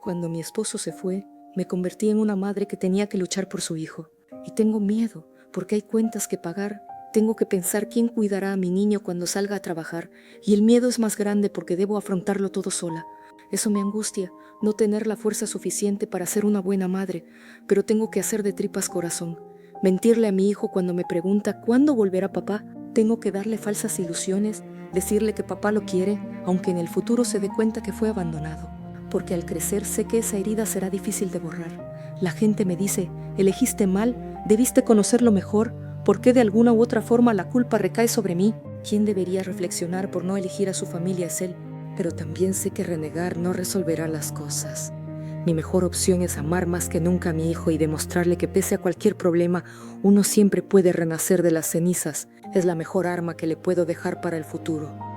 Cuando mi esposo se fue, me convertí en una madre que tenía que luchar por su hijo. Y tengo miedo, porque hay cuentas que pagar. Tengo que pensar quién cuidará a mi niño cuando salga a trabajar. Y el miedo es más grande porque debo afrontarlo todo sola. Eso me angustia, no tener la fuerza suficiente para ser una buena madre, pero tengo que hacer de tripas corazón. Mentirle a mi hijo cuando me pregunta ¿cuándo volverá papá? Tengo que darle falsas ilusiones, decirle que papá lo quiere, aunque en el futuro se dé cuenta que fue abandonado. Porque al crecer sé que esa herida será difícil de borrar. La gente me dice, elegiste mal, debiste conocerlo mejor, ¿por qué de alguna u otra forma la culpa recae sobre mí? ¿Quién debería reflexionar por no elegir a su familia es él? Pero también sé que renegar no resolverá las cosas. Mi mejor opción es amar más que nunca a mi hijo y demostrarle que pese a cualquier problema, uno siempre puede renacer de las cenizas. Es la mejor arma que le puedo dejar para el futuro.